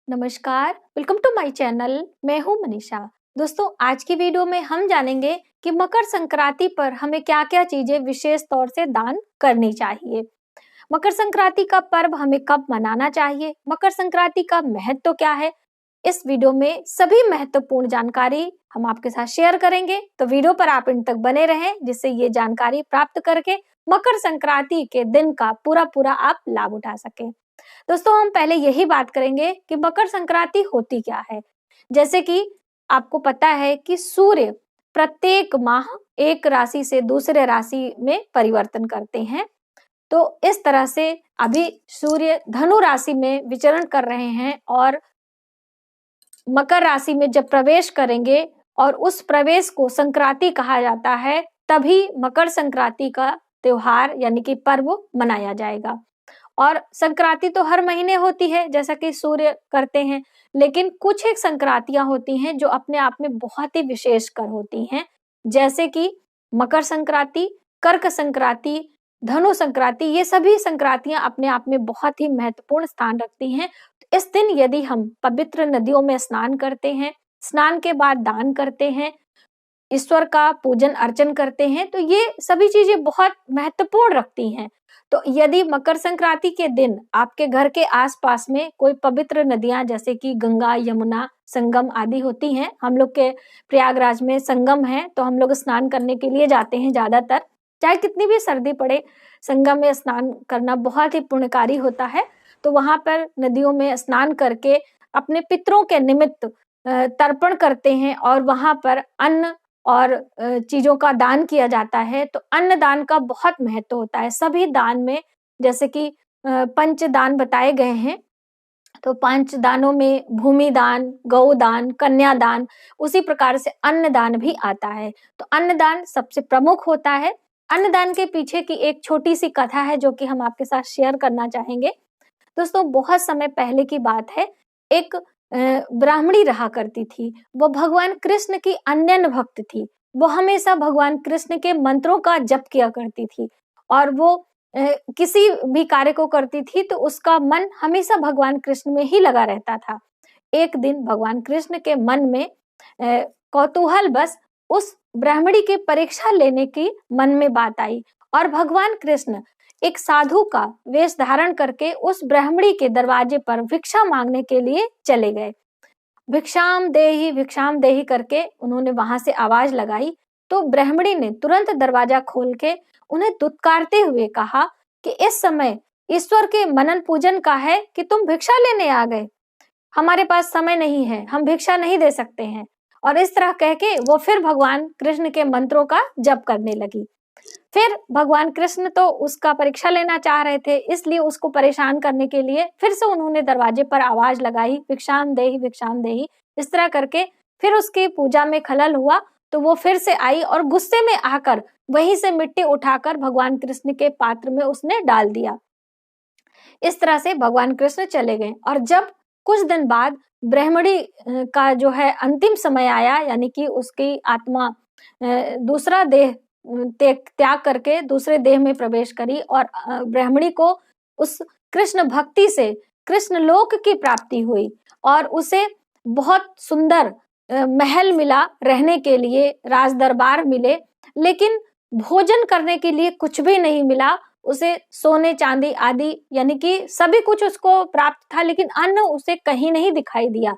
नमस्कार, welcome to my channel. मैं हूं मनीषा। दोस्तों, आज की वीडियो में हम जानेंगे कि मकर संक्रांति पर हमें क्या-क्या चीजें विशेष तौर से दान करनी चाहिए। मकर संक्रांति का पर्व हमें कब मनाना चाहिए, मकर संक्रांति का महत्व क्या है, इस वीडियो में सभी महत्वपूर्ण जानकारी हम आपके साथ शेयर करेंगे। तो वीडियो पर आप इन तक बने रहें, जिससे ये जानकारी प्राप्त करके मकर संक्रांति के दिन का पूरा आप लाभ उठा सकें। दोस्तों, हम पहले यही बात करेंगे कि मकर संक्रांति होती क्या है। जैसे कि आपको पता है कि सूर्य प्रत्येक माह एक राशि से दूसरे राशि में परिवर्तन करते हैं। तो इस तरह से अभी सूर्य धनु राशि में विचरण कर रहे हैं और मकर राशि में जब प्रवेश करेंगे और उस प्रवेश को संक्रांति कहा जाता है, तभी मकर संक्रांति का त्योहार यानी कि पर्व मनाया जाएगा। और संक्रांति तो हर महीने होती है, जैसा कि सूर्य करते हैं, लेकिन कुछ एक संक्रांतियां होती हैं जो अपने आप में बहुत ही विशेषकर होती हैं, जैसे कि मकर संक्रांति, कर्क संक्रांति, धनु संक्रांति। ये सभी संक्रांतियां अपने आप में बहुत ही महत्वपूर्ण स्थान रखती हैं। इस दिन यदि हम पवित्र नदियों में स्नान करते हैं, स्नान के बाद दान करते हैं, ईश्वर का पूजन अर्चन करते हैं, तो ये सभी चीजें बहुत महत्वपूर्ण रखती हैं। तो यदि मकर संक्रांति के दिन आपके घर के आसपास में कोई पवित्र नदियां जैसे कि गंगा, यमुना, संगम आदि होती हैं, हम लोग के प्रयागराज में संगम है, तो हम लोग स्नान करने के लिए जाते हैं ज्यादातर। चाहे कितनी भी सर्दी पड़े, संगम में स्नान करना बहुत ही पुण्यकारी होता है। तो वहां पर नदियों में स्नान करके अपने पितरों के निमित्त तर्पण करते हैं और वहां पर अन्न और चीजों का दान किया जाता है। तो अन्न दान का बहुत महत्व होता है। सभी दान में जैसे कि पंच दान बताए गए हैं, तो पांच दानों में भूमि दान, गौ दान, कन्या दान, उसी प्रकार से अन्न दान भी आता है। तो अन्न दान सबसे प्रमुख होता है। अन्न दान के पीछे की एक छोटी सी कथा है जो कि हम आपके साथ शेयर करना चाहेंगे। दोस्तों, बहुत समय पहले की बात है। एक ब्राह्मणी रहा करती थी। वो भगवान कृष्ण की अनन्य भक्त थी। वो हमेशा भगवान कृष्ण के मंत्रों का जप किया करती थी और वो किसी भी कार्य को करती थी तो उसका मन हमेशा भगवान कृष्ण में ही लगा रहता था। एक दिन भगवान कृष्ण के मन में कौतूहल बस उस ब्राह्मणी की परीक्षा लेने की मन में बात आई और भगवान कृष्ण एक साधु का वेश धारण करके उस ब्राह्मणी के दरवाजे पर भिक्षा मांगने के लिए चले गए। भिक्षाम देही करके उन्होंने वहां से आवाज लगाई। तो ब्राह्मणी ने तुरंत दरवाजा खोल के उन्हें दुत्कारते हुए कहा कि इस समय ईश्वर के मनन पूजन का है कि तुम भिक्षा लेने आ गए। हमारे पास समय नहीं है, हम भिक्षा नहीं दे सकते हैं। और इस तरह कह के वो फिर भगवान कृष्ण के मंत्रों का जप करने लगी। फिर भगवान कृष्ण तो उसका परीक्षा लेना चाह रहे थे, इसलिए उसको परेशान करने के लिए फिर से उन्होंने दरवाजे पर आवाज लगाई, भिक्षाम देही। इस तरह करके फिर उसकी पूजा में खलल हुआ। तो वो फिर से आई और गुस्से में आकर वहीं से मिट्टी उठाकर भगवान कृष्ण के पात्र में उसने डाल दिया। इस तरह से भगवान कृष्ण चले गए और जब कुछ दिन बाद ब्राह्मणी का जो है अंतिम समय आया, यानी कि उसकी आत्मा दूसरा देह त्याग करके दूसरे देह में प्रवेश करी और ब्राह्मणी को उस कृष्ण भक्ति से कृष्ण लोक की प्राप्ति हुई और उसे बहुत सुंदर महल मिला रहने के लिए, राज दरबार मिले, लेकिन भोजन करने के लिए कुछ भी नहीं मिला उसे। सोने चांदी आदि यानी कि सभी कुछ उसको प्राप्त था, लेकिन अन्न उसे कहीं नहीं दिखाई दिया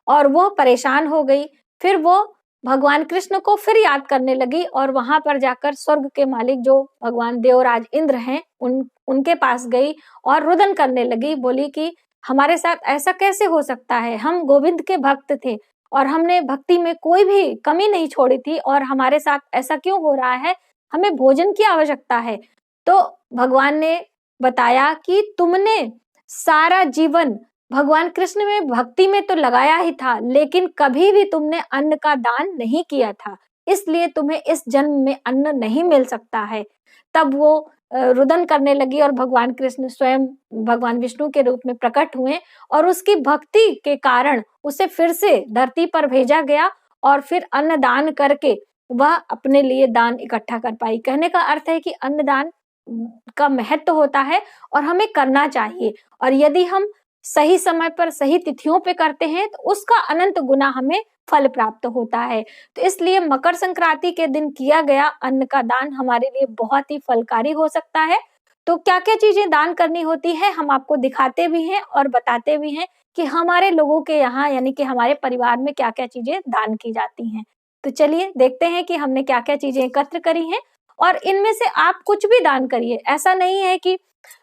और वो परेशान हो गई। फिर वो भगवान कृष्ण को फिर याद करने लगी और वहां पर जाकर स्वर्ग के मालिक जो भगवान देवराज इंद्र हैं उनके पास गई और रुदन करने लगी। बोली कि हमारे साथ ऐसा कैसे हो सकता है, हम गोविंद के भक्त थे और हमने भक्ति में कोई भी कमी नहीं छोड़ी थी और हमारे साथ ऐसा क्यों हो रहा है, हमें भोजन की आवश्यकता है। तो भगवान ने बताया कि तुमने सारा जीवन भगवान कृष्ण में भक्ति में तो लगाया ही था, लेकिन कभी भी तुमने अन्न का दान नहीं किया था, इसलिए तुम्हें इस जन्म में अन्न नहीं मिल सकता है। तब वो रुदन करने लगी और भगवान कृष्ण स्वयं भगवान विष्णु के रूप में प्रकट हुए और उसकी भक्ति के कारण उसे फिर से धरती पर भेजा गया और फिर अन्न दान करके वह अपने लिए दान इकट्ठा कर पाई। कहने का अर्थ है कि अन्न दान का महत्व होता है और हमें करना चाहिए। और यदि हम सही समय पर सही तिथियों पे करते हैं तो उसका अनंत गुना हमें फल प्राप्त होता है। तो इसलिए मकर संक्रांति के दिन किया गया अन्न का दान हमारे लिए बहुत ही फलकारी हो सकता है। तो क्या-क्या चीजें दान करनी होती है हम आपको दिखाते भी हैं और बताते भी हैं कि हमारे लोगों के यहाँ यानी कि हमारे परिवार में क्या-क्या चीजें दान की जाती हैं। तो चलिए देखते हैं कि हमने क्या-क्या चीजें एकत्र करी हैं और इनमें से आप कुछ भी दान करिए। ऐसा नहीं है कि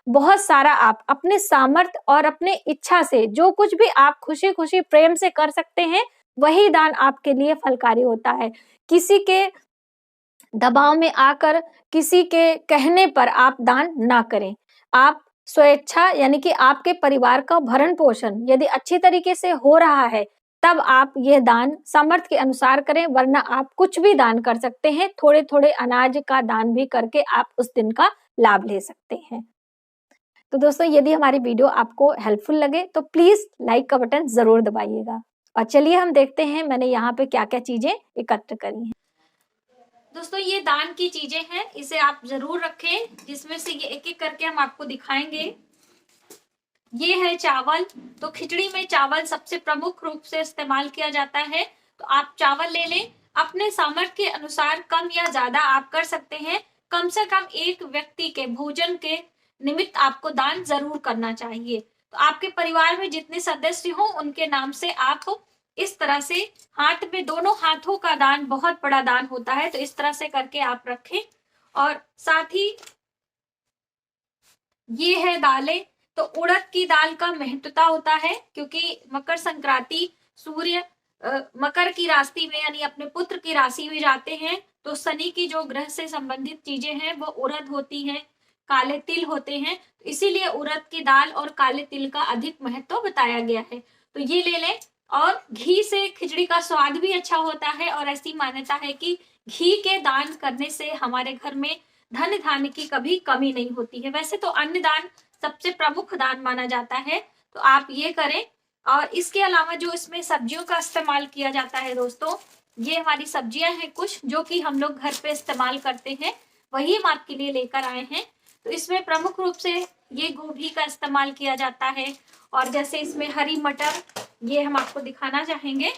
बहुत सारा, आप अपने सामर्थ्य और अपने इच्छा से जो कुछ भी आप खुशी-खुशी प्रेम से कर सकते हैं, वही दान आपके लिए फलकारी होता है। किसी के दबाव में आकर, किसी के कहने पर आप दान ना करें। आप स्वेच्छा यानी कि आपके परिवार का भरण-पोषण यदि अच्छी तरीके से हो रहा है, तब आप ये दान सामर्थ्य के अनुसार करें, वरना आप कुछ भी दान कर सकते हैं। थोड़े-थोड़े अनाज का दान भी करके आप उस दिन का लाभ ले सकते हैं। तो दोस्तों, यदि हमारी वीडियो आपको हेल्पफुल लगे तो प्लीज लाइक का बटन जरूर दबाइएगा। और चलिए हम देखते हैं मैंने यहाँ पे क्या-क्या चीजें एकत्र करी हैं। दोस्तों, ये दान की चीजें हैं, इसे आप जरूर रखें, जिसमें से ये एक-एक करके हम आपको दिखाएंगे। ये है चावल। तो खिचड़ी में चावल सबसे प्रमुख रूप से इस्तेमाल किया जाता है। तो आप चावल ले लें, अपने सामर्थ्य के अनुसार कम या ज्यादा आप कर सकते हैं। कम से कम एक व्यक्ति के भोजन के निमित्त आपको दान जरूर करना चाहिए। तो आपके परिवार में जितने सदस्य हो उनके नाम से आप इस तरह से हाथ में, दोनों हाथों का दान बहुत बड़ा दान होता है, तो इस तरह से करके आप रखें। और साथ ही ये है दालें। तो उड़द की दाल का महत्वता होता है, क्योंकि मकर संक्रांति सूर्य मकर की राशि में यानी अपने पुत्र की राशि में जाते हैं। तो शनि की जो ग्रह से संबंधित चीजें हैं वो उड़द होती हैं, काले तिल होते हैं, तो इसीलिए उड़द की दाल और काले तिल का अधिक महत्व बताया गया है। तो ये ले लें। और घी से खिचड़ी का स्वाद भी अच्छा होता है, और ऐसी मान्यता है कि घी के दान करने से हमारे घर में धन धान्य की कभी कमी नहीं होती है। वैसे तो अन्न दान सबसे प्रमुख दान माना जाता है, तो आप ये करें। और इसके अलावा जो इसमें सब्जियों का इस्तेमाल किया जाता है दोस्तों, ये हमारी सब्जियां हैं कुछ जो कि हम लोग घर पे इस्तेमाल करते हैं, वही हम आपके लिए लेकर आए हैं। तो इसमें प्रमुख रूप से ये गोभी का इस्तेमाल किया जाता है, और जैसे इसमें हरी मटर, ये हम आपको दिखाना चाहेंगे।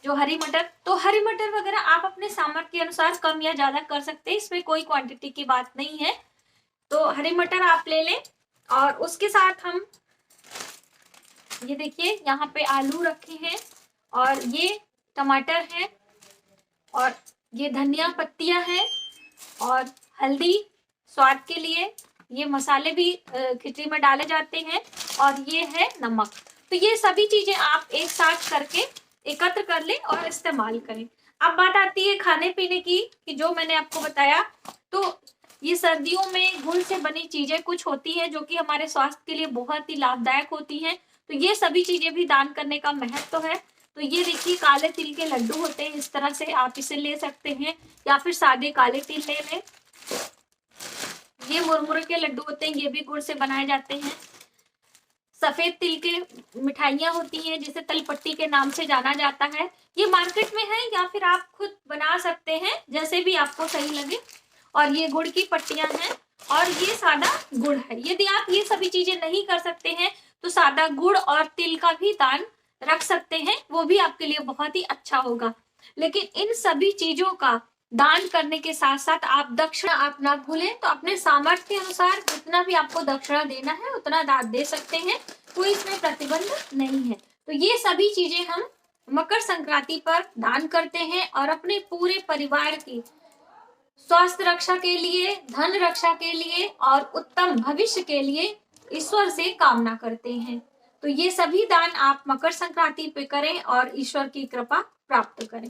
जो हरी मटर, तो हरी मटर वगैरह आप अपने सामर्थ्य के अनुसार कम या ज्यादा कर सकते हैं, इसमें कोई क्वांटिटी की बात नहीं है। तो हरी मटर आप ले लें। और उसके साथ हम ये देखिए यहाँ पे आलू रखे हैं, और ये टमाटर है, और ये धनिया पत्तियां हैं, और हल्दी स्वाद के लिए, ये मसाले भी खिचड़ी में डाले जाते हैं, और ये है नमक। तो ये सभी चीजें आप एक साथ करके एकत्र कर लें और इस्तेमाल करें। अब बात आती है खाने पीने की, कि जो मैंने आपको बताया, तो ये सर्दियों में गुड़ से बनी चीजें कुछ होती हैं जो कि हमारे स्वास्थ्य के लिए बहुत ही लाभदायक होती हैं। तो ये सभी चीजें भी दान करने का महत्व है। तो ये देखिए काले तिल के लड्डू होते हैं, इस तरह से आप इसे ले सकते हैं, या फिर सादे काले तिल ले लें। ये मुरमुरे के लड्डू होते हैं, ये भी गुड़ से बनाए जाते हैं। सफेद तिल के मिठाइयां होती हैं, जिसे तलपट्टी के नाम से जाना जाता है, ये मार्केट में है, या फिर आप खुद बना सकते हैं, जैसे भी आपको सही लगे। और ये गुड़ की पट्टियां हैं, और ये सादा गुड़ है। यदि आप ये सभी चीजें नहीं कर सकते हैं तो सादा गुड़ और तिल का भी दान रख सकते हैं, वो भी आपके लिए बहुत ही अच्छा होगा। लेकिन इन सभी चीजों का दान करने के साथ साथ आप दक्षिणा आप ना भूलें। तो अपने सामर्थ्य के अनुसार जितना भी आपको दक्षिणा देना है उतना दान दे सकते हैं, कोई इसमें प्रतिबंध नहीं है। तो ये सभी चीजें हम मकर संक्रांति पर दान करते हैं, और अपने पूरे परिवार की स्वास्थ्य रक्षा के लिए, धन रक्षा के लिए और उत्तम भविष्य के लिए ईश्वर से कामना करते हैं। तो ये सभी दान आप मकर संक्रांति पे करें और ईश्वर की कृपा प्राप्त करें।